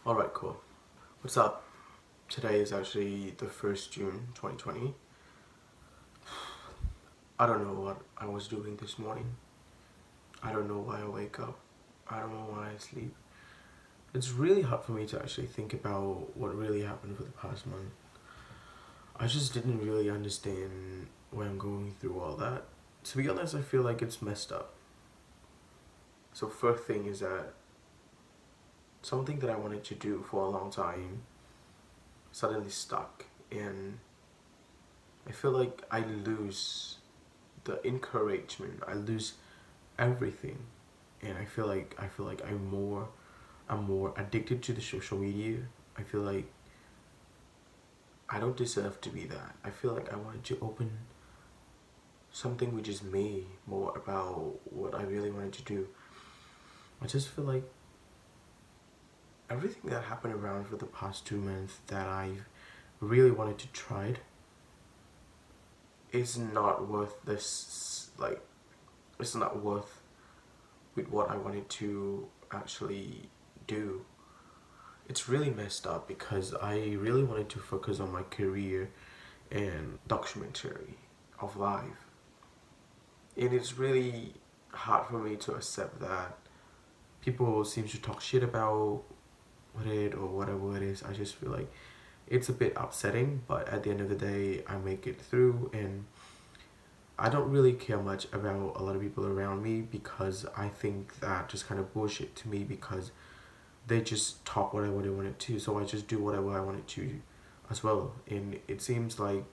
Alright, cool. What's up? Today is actually the 1st June 2020. I don't know what I was doing this morning. I don't know why I wake up. I don't know why I sleep. It's really hard for me to actually think about what really happened for the past month. I just didn't really understand why I'm going through all that. To be honest, I feel like it's messed up. So first thing is that something that I wanted to do for a long time suddenly stuck, and I feel like I lose the encouragement. I lose everything, and I feel like I'm more addicted to the social media. I feel like I don't deserve to be that. I feel like I wanted to open something which is me, more about what I really wanted to do. I just feel like everything that happened around for the past 2 months that I really wanted to try it is not worth this, like, it's not worth with what I wanted to actually do. It's really messed up because I really wanted to focus on my career and documentary of life. And it's really hard for me to accept that people seem to talk shit about it or whatever it is. I just feel like it's a bit upsetting, but at the end of the day, I make it through, and I don't really care much about a lot of people around me because I think that just kind of bullshit to me because they just talk whatever they wanted to, so I just do whatever I wanted to as well. And it seems like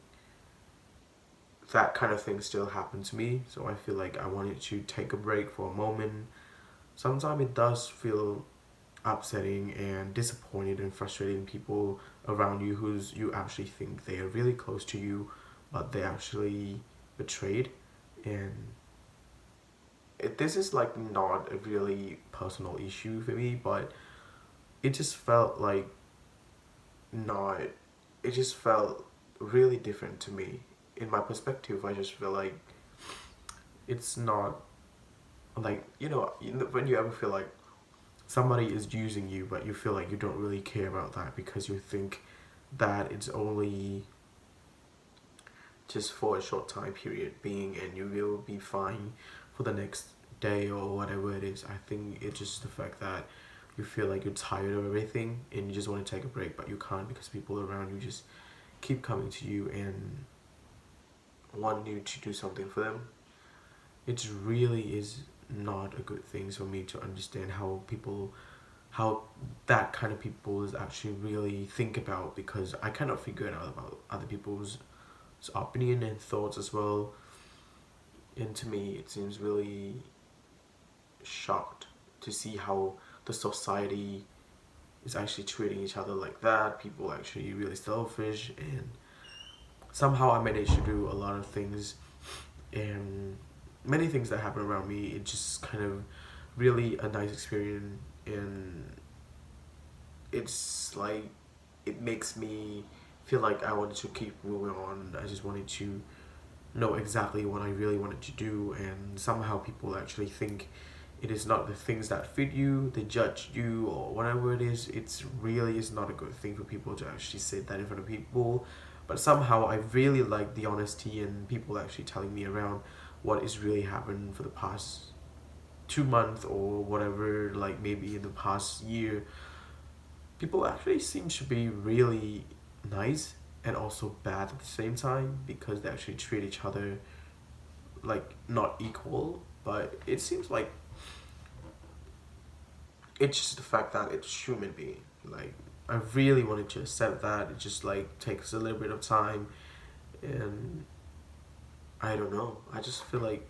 that kind of thing still happens to me, so I feel like I wanted to take a break for a moment. Sometimes it does feel upsetting and disappointed and frustrating people around you who's you actually think they are really close to you, but they actually betrayed. And this is like not a really personal issue for me, but it just felt like not it just felt really different to me. In my perspective, I just feel like it's not like, when you ever feel like somebody is using you, but you feel like you don't really care about that because you think that it's only just for a short time period being, and you will be fine for the next day or whatever it is. I think it's just the fact that you feel like you're tired of everything and you just want to take a break, but you can't because people around you just keep coming to you and want you to do something for them. It really is not a good thing for me to understand how that kind of people is actually really think about, because I cannot figure it out about other people's opinion and thoughts as well. And to me, it seems really shocked to see how the society is actually treating each other like that. People actually really selfish, and somehow I managed to do a lot of things, and many things that happen around me. It just kind of really a nice experience, and it's like it makes me feel like I wanted to keep moving on. I just wanted to know exactly what I really wanted to do, and somehow people actually think it is not the things that fit you, they judge you or whatever it is. It's really is not a good thing for people to actually say that in front of people. But somehow I really like the honesty and people actually telling me around what is really happened for the past 2 months or whatever, like maybe in the past year. People actually seem to be really nice and also bad at the same time, because they actually treat each other like not equal. But it seems like it's just the fact that it's human being. Like, I really wanted to accept that. It just like takes a little bit of time, and I don't know. I just feel like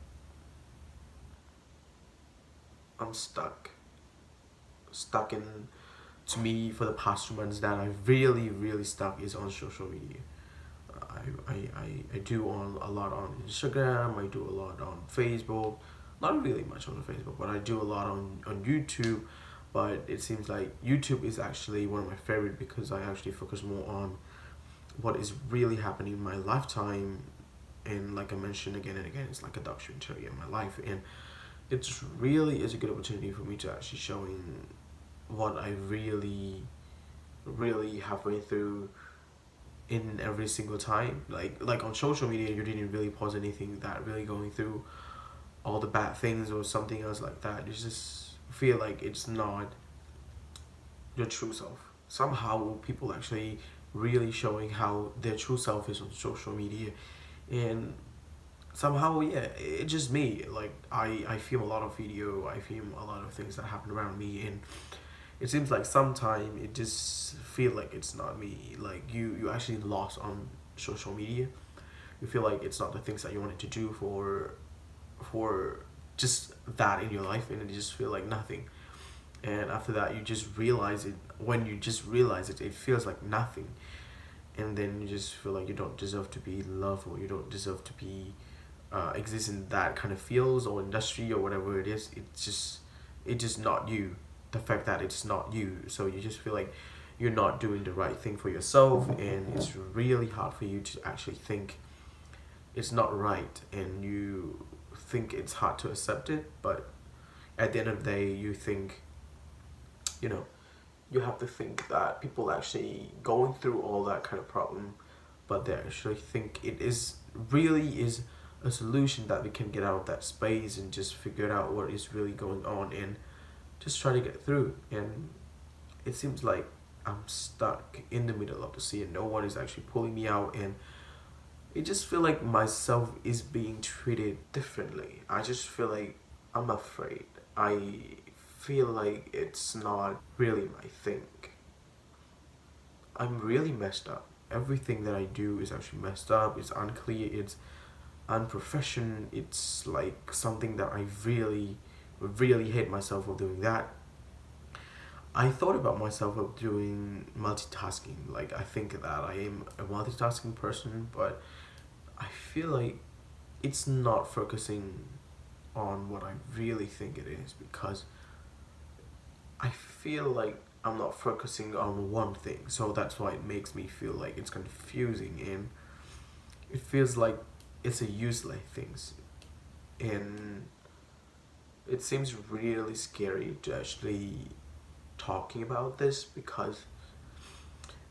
I'm stuck in. To me, for the past 2 months, that I really stuck is on social media. I do on a lot on Instagram. I do a lot on Facebook. Not really much on Facebook, but I do a lot on YouTube. But it seems like YouTube is actually one of my favorite because I actually focus more on what is really happening in my lifetime. And like I mentioned again and again, it's like a documentary of my life, and it's really is a good opportunity for me to actually showing what I really really halfway through in every single time. Like on social media, you didn't really post anything that really going through all the bad things or something else like that. You just feel like it's not your true self. Somehow people actually really showing how their true self is on social media, and somehow, yeah, it's just me. Like I film a lot of video, I film a lot of things that happen around me, and it seems like sometime it just feel like it's not me. Like you actually lost on social media. You feel like it's not the things that you wanted to do for just that in your life, and you just feel like nothing. And after that, you just realize it. When you just realize it, it feels like nothing, and then you just feel like you don't deserve to be loved, or you don't deserve to be exist in that kind of fields or industry or whatever it is. It's just not you. The fact that it's not you, so you just feel like you're not doing the right thing for yourself, and it's really hard for you to actually think it's not right, and you think it's hard to accept it. But at the end of the day, you think, you know, you have to think that people actually going through all that kind of problem, but they actually think it is really is a solution that we can get out of that space and just figure out what is really going on and just try to get through. And it seems like I'm stuck in the middle of the sea and no one is actually pulling me out, and it just feel like myself is being treated differently. I just feel like I'm afraid. I feel like it's not really my thing. I'm really messed up. Everything that I do is actually messed up. It's unclear. It's unprofessional. It's like something that I really hate myself for doing that. I thought about myself of doing multitasking. Like I think that I am a multitasking person, but I feel like it's not focusing on what I really think it is, because I feel like I'm not focusing on one thing. So that's why it makes me feel like it's confusing, and it feels like it's a useless things. And it seems really scary to actually talking about this, because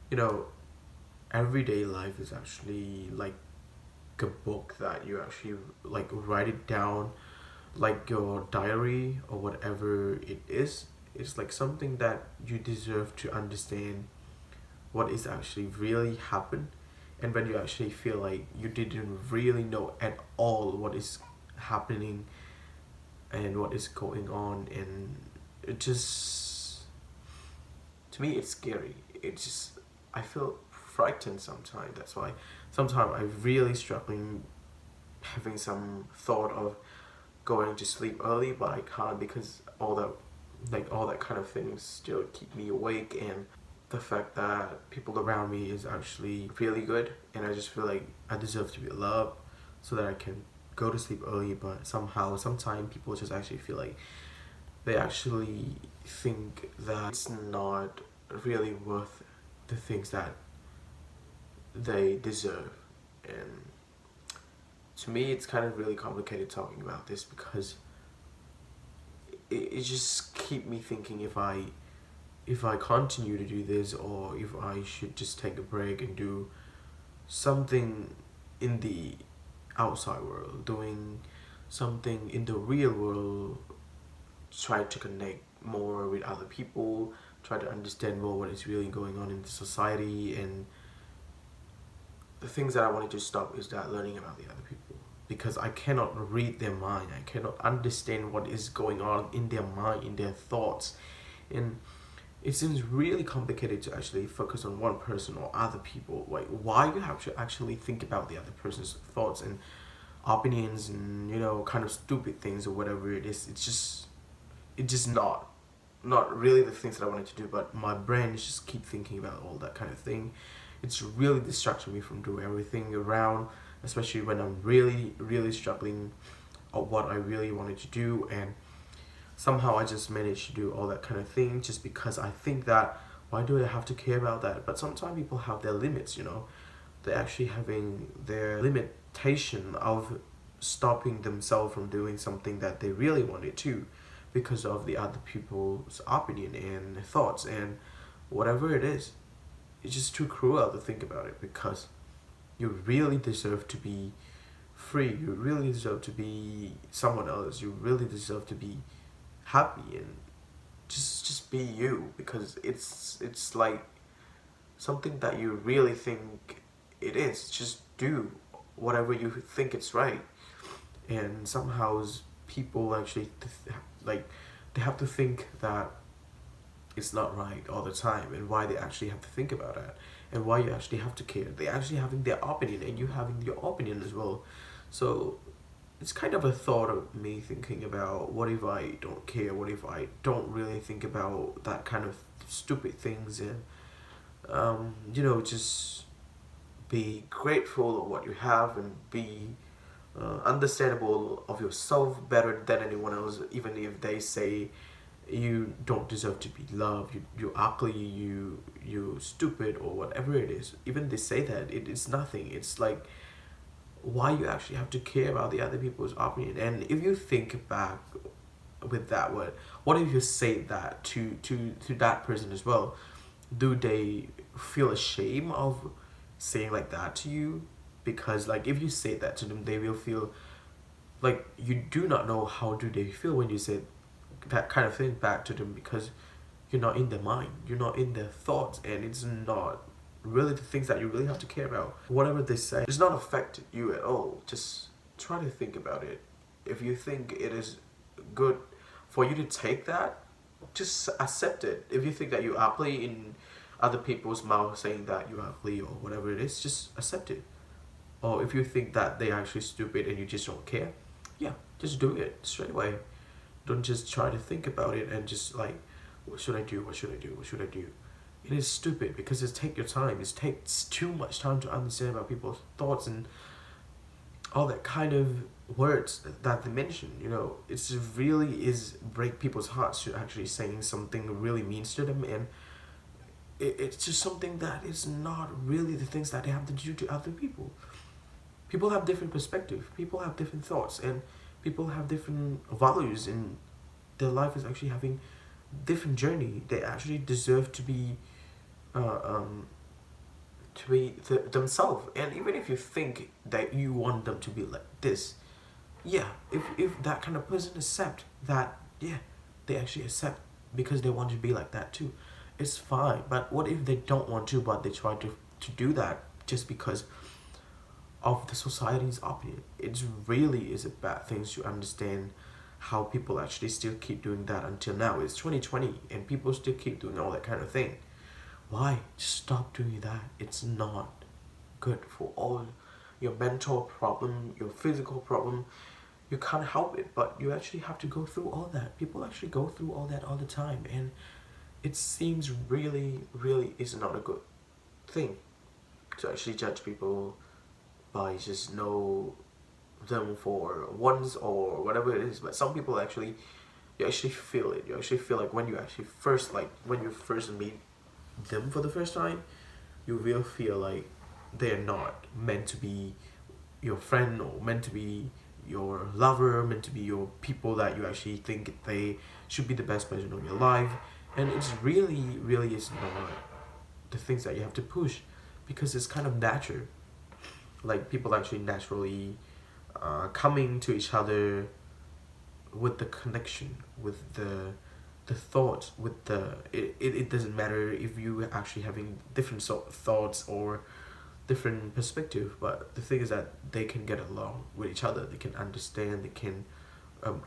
you know, everyday life is actually like a book that you actually like write it down, like your diary or whatever it is. It's like something that you deserve to understand what is actually really happened. And when you actually feel like you didn't really know at all what is happening and what is going on, and it just, to me it's scary. It's just, I feel frightened sometimes. That's why sometimes I really struggling having some thought of going to sleep early, but I can't, because all that kind of things still keep me awake. And the fact that people around me is actually really good, and I just feel like I deserve to be loved so that I can go to sleep early. But somehow sometimes people just actually feel like they actually think that it's not really worth the things that they deserve. And to me it's kind of really complicated talking about this, because it just keep me thinking if I continue to do this, or if I should just take a break and do something in the outside world, doing something in the real world, try to connect more with other people, try to understand more what is really going on in the society. And the things that I wanted to stop is that learning about the other people, because I cannot read their mind. I cannot understand what is going on in their mind, in their thoughts. And it seems really complicated to actually focus on one person or other people. Like, why you have to actually think about the other person's thoughts and opinions and, you know, kind of stupid things or whatever it is. It's just not really the things that I wanted to do, but my brain just keep thinking about all that kind of thing. It's really distracting me from doing everything around, especially when I'm really struggling at what I really wanted to do. And somehow I just managed to do all that kind of thing just because I think that, why do I have to care about that? But sometimes people have their limits, you know. They're actually having their limitation of stopping themselves from doing something that they really wanted to, because of the other people's opinion and thoughts and whatever it is. it's just too cruel to think about it, because you really deserve to be free. You really deserve to be someone else. You really deserve to be happy, and just be you, because it's like something that you really think it is. Just do whatever you think it's right. And somehow people actually like they have to think that it's not right all the time, and why they actually have to think about it, and why you actually have to care. They actually having their opinion, and you having your opinion as well. So it's kind of a thought of me thinking about, what if I don't care, what if I don't really think about that kind of stupid things, and just be grateful of what you have, and be understandable of yourself better than anyone else, even if they say you don't deserve to be loved, you're ugly, you stupid, or whatever it is. Even they say that, it's nothing. It's like, why you actually have to care about the other people's opinion? And if you think back with that word, what if you say that to that person as well? Do they feel ashamed of saying like that to you? Because like, if you say that to them, they will feel like you do not know how do they feel when you say that kind of thing back to them, because you're not in their mind, you're not in their thoughts, and it's not really the things that you really have to care about. Whatever they say does not affect you at all. Just try to think about it. If you think it is good for you to take that, just accept it. If you think that you're ugly in other people's mouth, saying that you're ugly or whatever it is, just accept it. Or if you think that they're actually stupid and you just don't care, yeah, just do it straight away. Don't just try to think about it and just like, what should I do? What should I do? What should I do? It is stupid, because it takes your time. It takes too much time to understand about people's thoughts and all that kind of words that they mention. It's really is break people's hearts to actually saying something really means to them, and it's just something that is not really the things that they have to do to other people. People have different perspective. People have different thoughts, and people have different values, and their life is actually having different journey. They actually deserve to be themselves. And even if you think that you want them to be like this, yeah, if that kind of person accept that, yeah, they actually accept because they want to be like that too, it's fine. But what if they don't want to, but they try to do that just because of the society's opinion? It really is a bad thing to understand how people actually still keep doing that until now. It's 2020 and people still keep doing all that kind of thing. Why? Just stop doing that. It's not good for all your mental problem, your physical problem. You can't help it, but you actually have to go through all that. People actually go through all that all the time, and it seems really, really is not a good thing to actually judge people by just know them for once or whatever it is. But some people actually, you actually feel it. You actually feel like when you actually first, like when you first meet them for the first time, you will feel like they're not meant to be your friend, or meant to be your lover, meant to be your people that you actually think they should be the best person of your life. And it's really, really is not the things that you have to push, because it's kind of natural. Like people actually naturally coming to each other with the connection, with the thoughts, with it doesn't matter if you actually having different thoughts or different perspective, but the thing is that they can get along with each other. They can understand. They can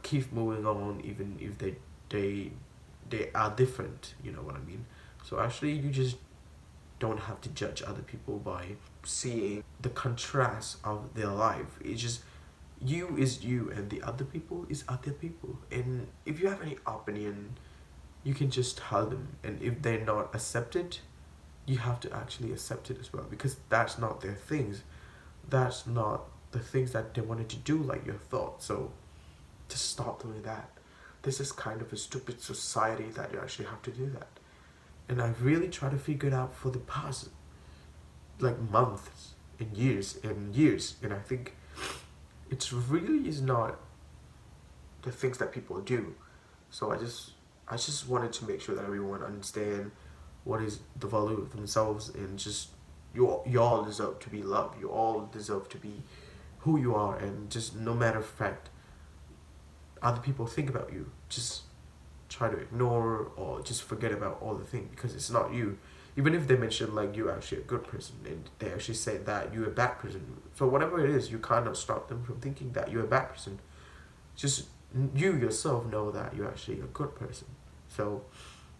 keep moving on, even if they are different. You know what I mean? So actually, you just don't have to judge other people by seeing the contrast of their life. It's just you is you, and the other people is other people. And if you have any opinion, you can just tell them. And if they're not accepted, you have to actually accept it as well, because that's not their things. That's not the things that they wanted to do, like your thoughts. So just stop doing that. This is kind of a stupid society that you actually have to do that. And I've really tried to figure it out for the past like months and years and years, and I think it's really is not the things that people do. So I just wanted to make sure that everyone understand what is the value of themselves, and just you all deserve to be loved. You all deserve to be who you are, and just no matter of fact other people think about you, just try to ignore or just forget about all the things, because it's not you. Even if they mention like you're actually a good person and they actually say that you're a bad person, so whatever it is, you cannot stop them from thinking that you're a bad person. Just you yourself know that you're actually a good person. So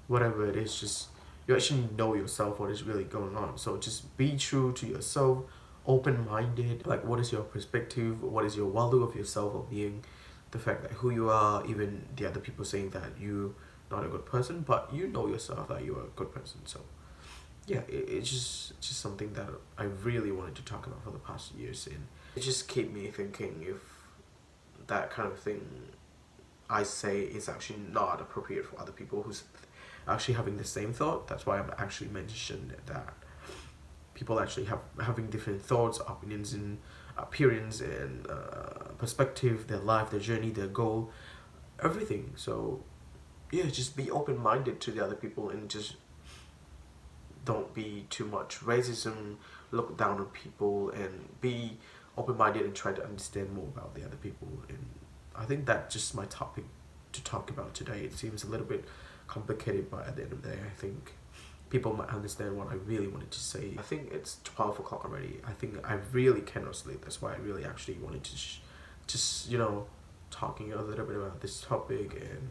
whatever it is, just you actually know yourself what is really going on. So just be true to yourself, open minded. Like, what is your perspective? What is your value of yourself or being? The fact that who you are, even the other people saying that you not a good person, but you know yourself that you're a good person. So yeah, it's just something that I really wanted to talk about for the past years, and it just kept me thinking if that kind of thing I say is actually not appropriate for other people who's actually having the same thought. That's why I'm actually mentioned that people actually having different thoughts, opinions, and appearance, and perspective, their life, their journey, their goal, everything. So yeah, just be open minded to the other people, and just don't be too much racism, look down on people, and be open minded and try to understand more about the other people. And I think that's just my topic to talk about today. It seems a little bit complicated, but at the end of the day, I think people might understand what I really wanted to say. I think it's 12 o'clock already. I think I really cannot sleep. That's why I really actually wanted to just, talking a little bit about this topic. And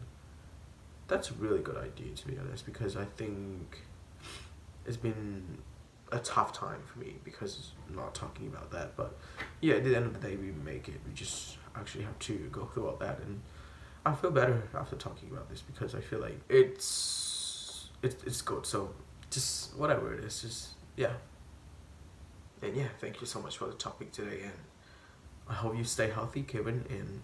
that's a really good idea, to be honest, because I think it's been a tough time for me because not talking about that. But yeah, at the end of the day, we make it. We just actually have to go through all that, and I feel better after talking about this, because I feel like it's good. So just whatever it is, just yeah. And yeah, thank you so much for the topic today, and I hope you stay healthy, Kevin, and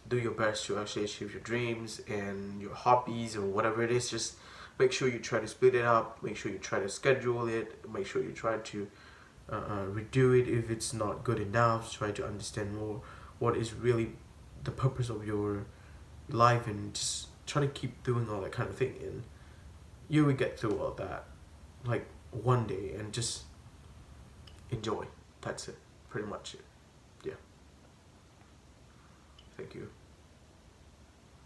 do your best to actually achieve your dreams and your hobbies or whatever it is. Just make sure you try to split it up, make sure you try to schedule it, make sure you try to redo it if it's not good enough. Try to understand more what is really the purpose of your life, and just try to keep doing all that kind of thing, and you will get through all that like one day, and just enjoy. That's it, pretty much it. Yeah, thank you.